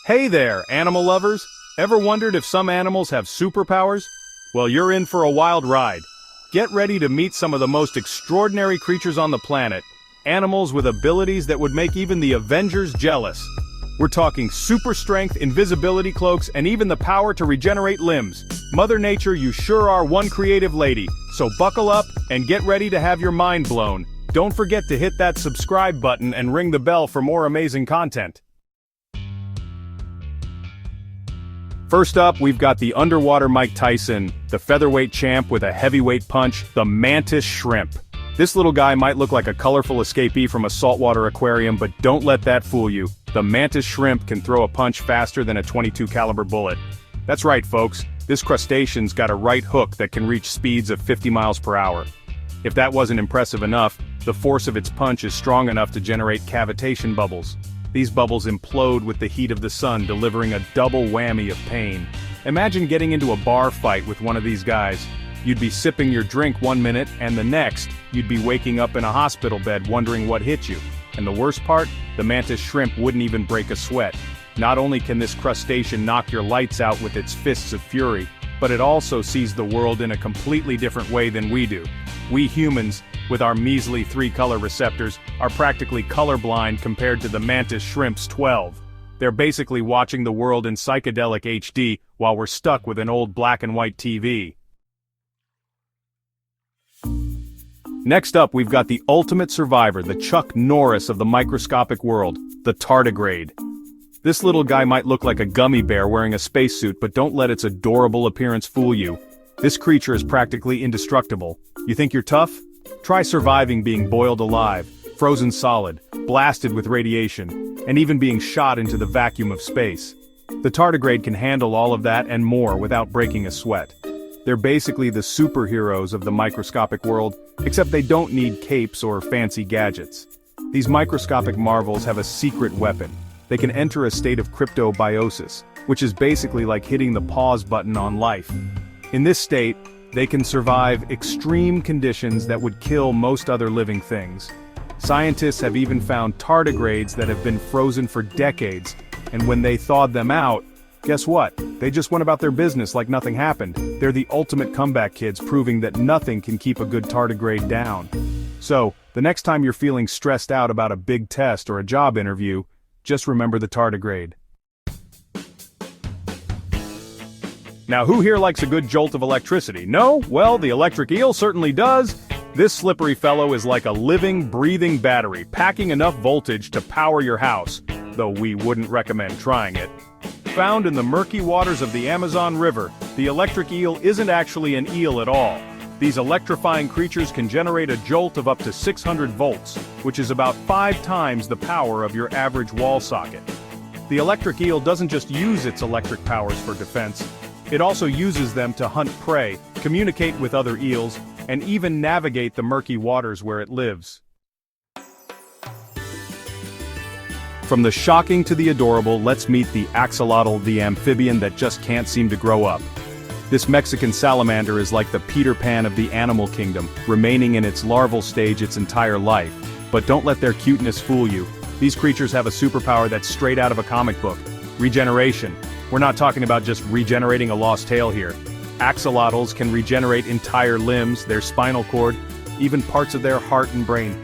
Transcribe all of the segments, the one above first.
Hey there, animal lovers! Ever wondered if some animals have superpowers? Well, you're in for a wild ride. Get ready to meet some of the most extraordinary creatures on the planet, animals with abilities that would make even the Avengers jealous. We're talking super strength, invisibility cloaks, and even the power to regenerate limbs. Mother Nature, you sure are one creative lady, so buckle up and get ready to have your mind blown. Don't forget to hit that subscribe button and ring the bell for more amazing content. First up, we've got the underwater Mike Tyson, the featherweight champ with a heavyweight punch, the mantis shrimp. This little guy might look like a colorful escapee from a saltwater aquarium, but don't let that fool you. The mantis shrimp can throw a punch faster than a .22 caliber bullet. That's right, folks. This crustacean's got a right hook that can reach speeds of 50 miles per hour. If that wasn't impressive enough, the force of its punch is strong enough to generate cavitation bubbles. These bubbles implode with the heat of the sun, delivering a double whammy of pain. Imagine getting into a bar fight with one of these guys. You'd be sipping your drink one minute, and the next, you'd be waking up in a hospital bed wondering what hit you. And the worst part? The mantis shrimp wouldn't even break a sweat. Not only can this crustacean knock your lights out with its fists of fury, but it also sees the world in a completely different way than we do. We humans, with our measly 3 color receptors, are practically colorblind compared to the mantis shrimp's 12. They're basically watching the world in psychedelic HD while we're stuck with an old black and white TV. Next up, we've got the ultimate survivor, the Chuck Norris of the microscopic world, the tardigrade. This little guy might look like a gummy bear wearing a spacesuit, but don't let its adorable appearance fool you. This creature is practically indestructible. You think you're tough? Try surviving being boiled alive, frozen solid, blasted with radiation, and even being shot into the vacuum of space. The tardigrade can handle all of that and more without breaking a sweat. They're basically the superheroes of the microscopic world, except they don't need capes or fancy gadgets. These microscopic marvels have a secret weapon. They can enter a state of cryptobiosis, which is basically like hitting the pause button on life. In this state, they can survive extreme conditions that would kill most other living things. Scientists have even found tardigrades that have been frozen for decades, and when they thawed them out, guess what? They just went about their business like nothing happened. They're the ultimate comeback kids, proving that nothing can keep a good tardigrade down. So, the next time you're feeling stressed out about a big test or a job interview, just remember the tardigrade. Now, who here likes a good jolt of electricity? No? Well, the electric eel certainly does. This slippery fellow is like a living, breathing battery, packing enough voltage to power your house, though we wouldn't recommend trying it. Found in the murky waters of the Amazon River, the electric eel isn't actually an eel at all. These electrifying creatures can generate a jolt of up to 600 volts, which is about 5 times the power of your average wall socket. The electric eel doesn't just use its electric powers for defense. It also uses them to hunt prey, communicate with other eels, and even navigate the murky waters where it lives. From the shocking to the adorable, let's meet the axolotl, the amphibian that just can't seem to grow up. This Mexican salamander is like the Peter Pan of the animal kingdom, remaining in its larval stage its entire life. But don't let their cuteness fool you. These creatures have a superpower that's straight out of a comic book: regeneration. We're not talking about just regenerating a lost tail here. Axolotls can regenerate entire limbs, their spinal cord, even parts of their heart and brain.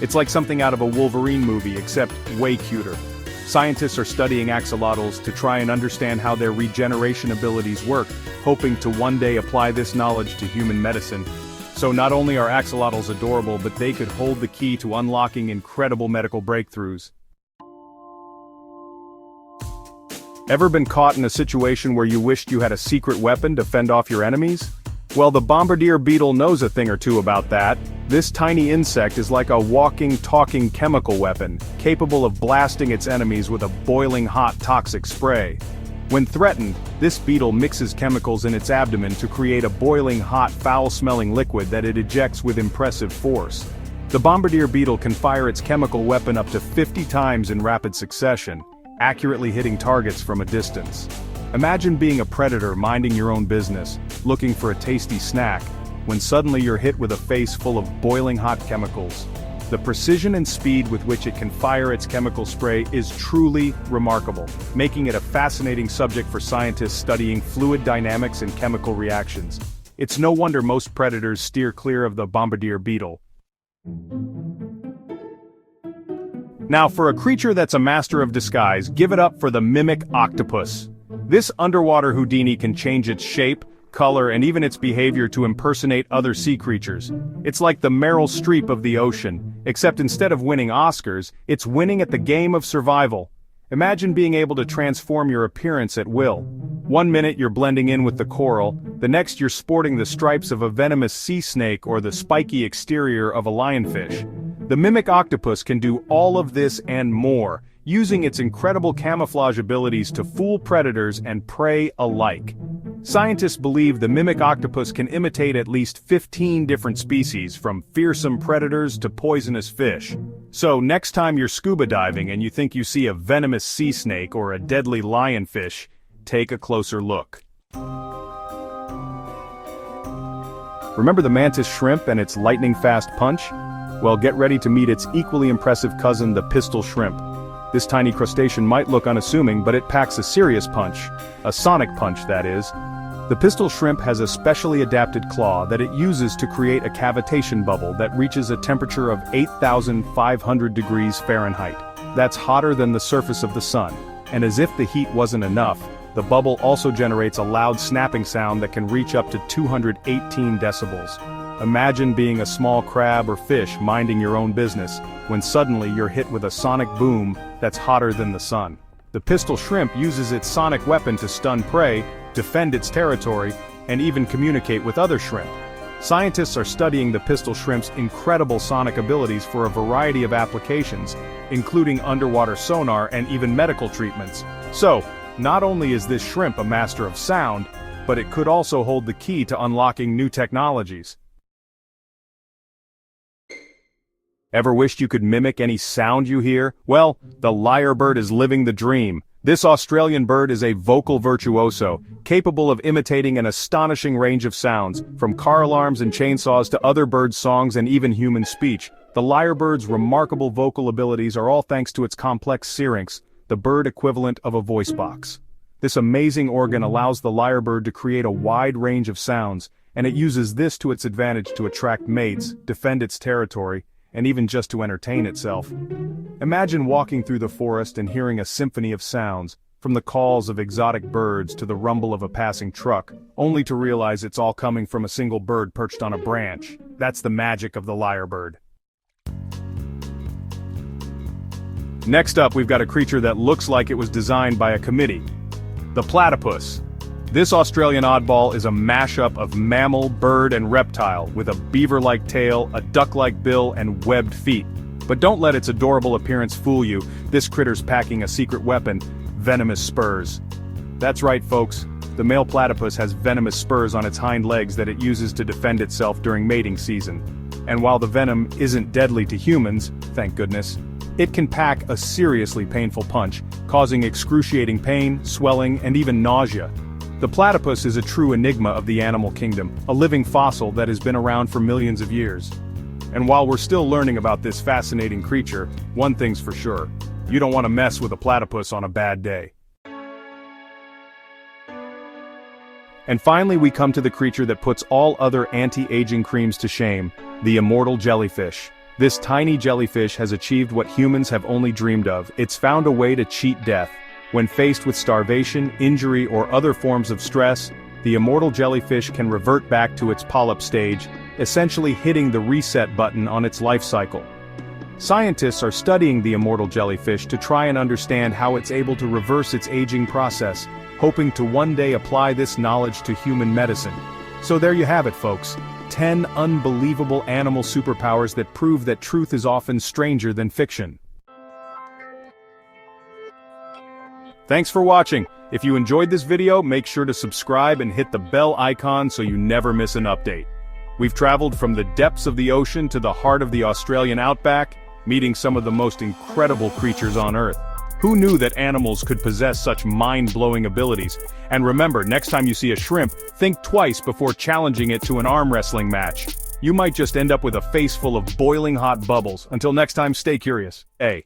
It's like something out of a Wolverine movie, except way cuter. Scientists are studying axolotls to try and understand how their regeneration abilities work, hoping to one day apply this knowledge to human medicine. So not only are axolotls adorable, but they could hold the key to unlocking incredible medical breakthroughs. Ever been caught in a situation where you wished you had a secret weapon to fend off your enemies? Well, the bombardier beetle knows a thing or two about that. This tiny insect is like a walking, talking chemical weapon, capable of blasting its enemies with a boiling hot toxic spray. When threatened, this beetle mixes chemicals in its abdomen to create a boiling hot, foul-smelling liquid that it ejects with impressive force. The bombardier beetle can fire its chemical weapon up to 50 times in rapid succession, accurately hitting targets from a distance. Imagine being a predator minding your own business, looking for a tasty snack, when suddenly you're hit with a face full of boiling hot chemicals. The precision and speed with which it can fire its chemical spray is truly remarkable, making it a fascinating subject for scientists studying fluid dynamics and chemical reactions. It's no wonder most predators steer clear of the bombardier beetle. Now for a creature that's a master of disguise, give it up for the mimic octopus. This underwater Houdini can change its shape, color, and even its behavior to impersonate other sea creatures. It's like the Meryl Streep of the ocean, except instead of winning Oscars, it's winning at the game of survival. Imagine being able to transform your appearance at will. One minute you're blending in with the coral, the next you're sporting the stripes of a venomous sea snake or the spiky exterior of a lionfish. The mimic octopus can do all of this and more, using its incredible camouflage abilities to fool predators and prey alike. Scientists believe the mimic octopus can imitate at least 15 different species, from fearsome predators to poisonous fish. So next time you're scuba diving and you think you see a venomous sea snake or a deadly lionfish, take a closer look. Remember the mantis shrimp and its lightning-fast punch? Well, get ready to meet its equally impressive cousin, the pistol shrimp. This tiny crustacean might look unassuming, but it packs a serious punch. A sonic punch, that is. The pistol shrimp has a specially adapted claw that it uses to create a cavitation bubble that reaches a temperature of 8,500 degrees Fahrenheit. That's hotter than the surface of the sun. And as if the heat wasn't enough, the bubble also generates a loud snapping sound that can reach up to 218 decibels. Imagine being a small crab or fish minding your own business, when suddenly you're hit with a sonic boom that's hotter than the sun. The pistol shrimp uses its sonic weapon to stun prey, defend its territory, and even communicate with other shrimp. Scientists are studying the pistol shrimp's incredible sonic abilities for a variety of applications, including underwater sonar and even medical treatments. So, not only is this shrimp a master of sound, but it could also hold the key to unlocking new technologies. Ever wished you could mimic any sound you hear? Well, the lyrebird is living the dream. This Australian bird is a vocal virtuoso, capable of imitating an astonishing range of sounds, from car alarms and chainsaws to other bird songs and even human speech. The lyrebird's remarkable vocal abilities are all thanks to its complex syrinx, the bird equivalent of a voice box. This amazing organ allows the lyrebird to create a wide range of sounds, and it uses this to its advantage to attract mates, defend its territory, and even just to entertain itself. Imagine walking through the forest and hearing a symphony of sounds, from the calls of exotic birds to the rumble of a passing truck, only to realize it's all coming from a single bird perched on a branch. That's the magic of the lyrebird. Next up, we've got a creature that looks like it was designed by a committee. The platypus. This Australian oddball is a mashup of mammal, bird, and reptile, with a beaver-like tail, a duck-like bill, and webbed feet. But don't let its adorable appearance fool you. This critter's packing a secret weapon, venomous spurs. That's right, folks. The male platypus has venomous spurs on its hind legs that it uses to defend itself during mating season. And while the venom isn't deadly to humans, thank goodness, it can pack a seriously painful punch, causing excruciating pain, swelling, and even nausea. The platypus is a true enigma of the animal kingdom, a living fossil that has been around for millions of years. And while we're still learning about this fascinating creature, one thing's for sure: you don't want to mess with a platypus on a bad day. And finally, we come to the creature that puts all other anti-aging creams to shame, the immortal jellyfish. This tiny jellyfish has achieved what humans have only dreamed of. It's found a way to cheat death. When faced with starvation, injury, or other forms of stress, the immortal jellyfish can revert back to its polyp stage, essentially hitting the reset button on its life cycle. Scientists are studying the immortal jellyfish to try and understand how it's able to reverse its aging process, hoping to one day apply this knowledge to human medicine. So there you have it, folks. 10 unbelievable animal superpowers that prove that truth is often stranger than fiction. Thanks for watching. If you enjoyed this video, make sure to subscribe and hit the bell icon so you never miss an update. We've traveled from the depths of the ocean to the heart of the Australian outback, meeting some of the most incredible creatures on Earth. Who knew that animals could possess such mind-blowing abilities? And remember, next time you see a shrimp, think twice before challenging it to an arm wrestling match. You might just end up with a face full of boiling hot bubbles. Until next time, stay curious. A.